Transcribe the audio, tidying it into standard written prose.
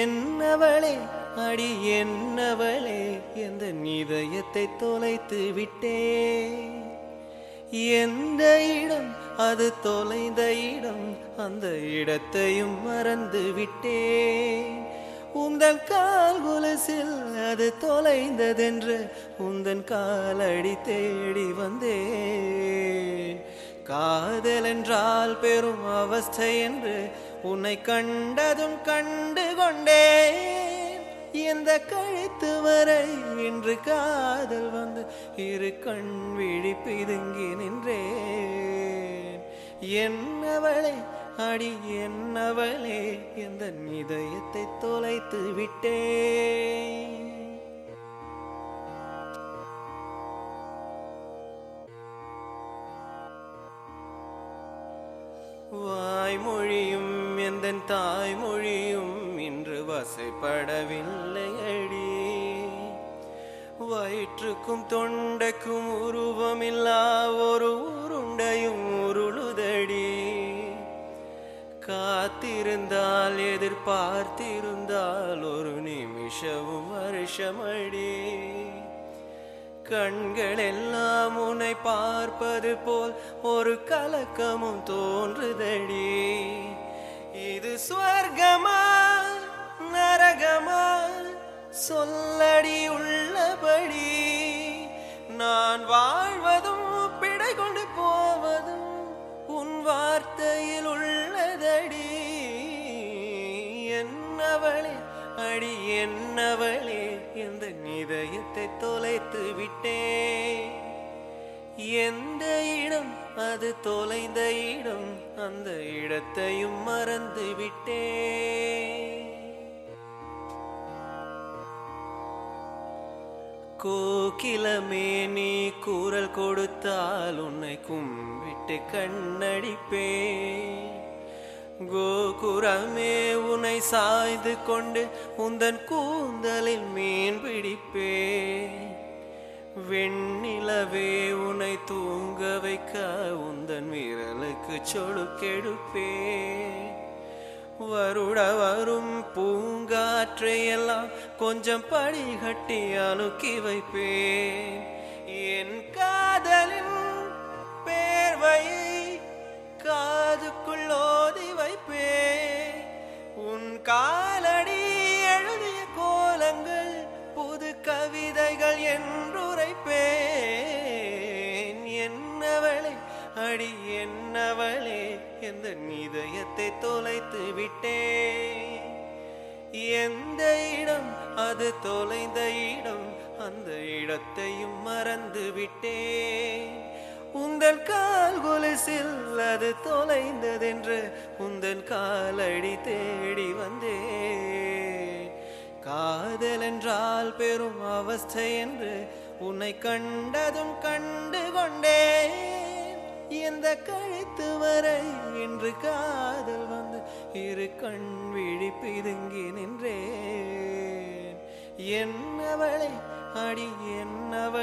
என்னவளே அடி என்னவளே எந்த இதயத்தை தொலைத்து விட்டே. எந்த இடம் அது தொலைந்த இடம், அந்த இடத்தையும் மறந்து விட்டே. உந்தன் கால் கொலுசில் அது தொலைந்ததென்று உந்தன் காலடி தேடி வந்தே. காதல் என்றால் பெரும் அவஸ்தை என்று உன்னை கண்டதும் கண்டு கொண்டேன். எந்த கழுத்து வரை இன்று காதல் வந்து இரு கண் விழி பிதுங்கி நின்றேன். என்னவளே அடி என்னவளே எந்த இதயத்தை தொலைத்து விட்டேன். வாய்மொழியும் எந்தன் தாய்மொழியும் இன்று வசைப்படவில்லை அடி. வயிற்றுக்கும் தொண்டைக்கும் உருவமில்லா ஒரு உருண்டையும் உருளுதடி. காத்திருந்தால் எதிர்பார்த்திருந்தால் ஒரு நிமிஷமும் வருஷமடி. கண்கள் எல்லாம் உன்னை பார்ப்பது போல் ஒரு கலக்கமும் தோன்றுதடி. இது ஸ்வர்கமா நரகமா சொல்லடி உள்ளபடி. நான் வாழ்வதும் பிடை கொண்டு போவதும் உன் வார்த்தையில் உள்ளதடி. என்னவளே அடி என்னவளே எந்த இதயத்தை தொலைத்து விட்டே. எந்த இடம் அது தொலைந்த இடம், அந்த இடத்தையும் மறந்து விட்டே. கோகிலமே நீ குரல் கொடுத்தால் உன்னை கும்பிட்டு கண்ணடிப்பே. கோகுரமே உன்னை சாய்ந்து கொண்டு உந்தன் கூந்தலில் மீன் பிடிப்பே. வெண்ணிலவே உன்னை தூங்க வைக்க உந்தன் விரலுக்கு சொடுக்கெடுப்பே. வருட வரும் பூங்காற்றையெல்லாம் கொஞ்சம் படிகட்டி அணுக்கி வைப்பேன். என் காதலின் பேர்வையை காதுக்குள் ஓதி வைப்பே. உன் காலடி எழுதிய கோலங்கள் புது கவிதைகள் என்றுரைப்பேன். என்னவளே அடி என்னவளே எந்த இதயத்தை தொலைத்து விட்டே. எந்த இடம் அது தொலைந்த இடம், அந்த இடத்தையும் மறந்து விட்டே. உந்தன் கால் கொலுசில் அது தொலைந்ததென்று உந்தன் காலடி தேடி வந்தே. காதல் என்றால் பெரும் அவஸ்தை என்று உன்னை கண்டதும் கண்டு கொண்டேன். எந்த கழுத்து வரை இன்று காதல் வந்து இரு கண் விழி பிதுங்கி நின்றேன். என்னவளே அடி என்னவளே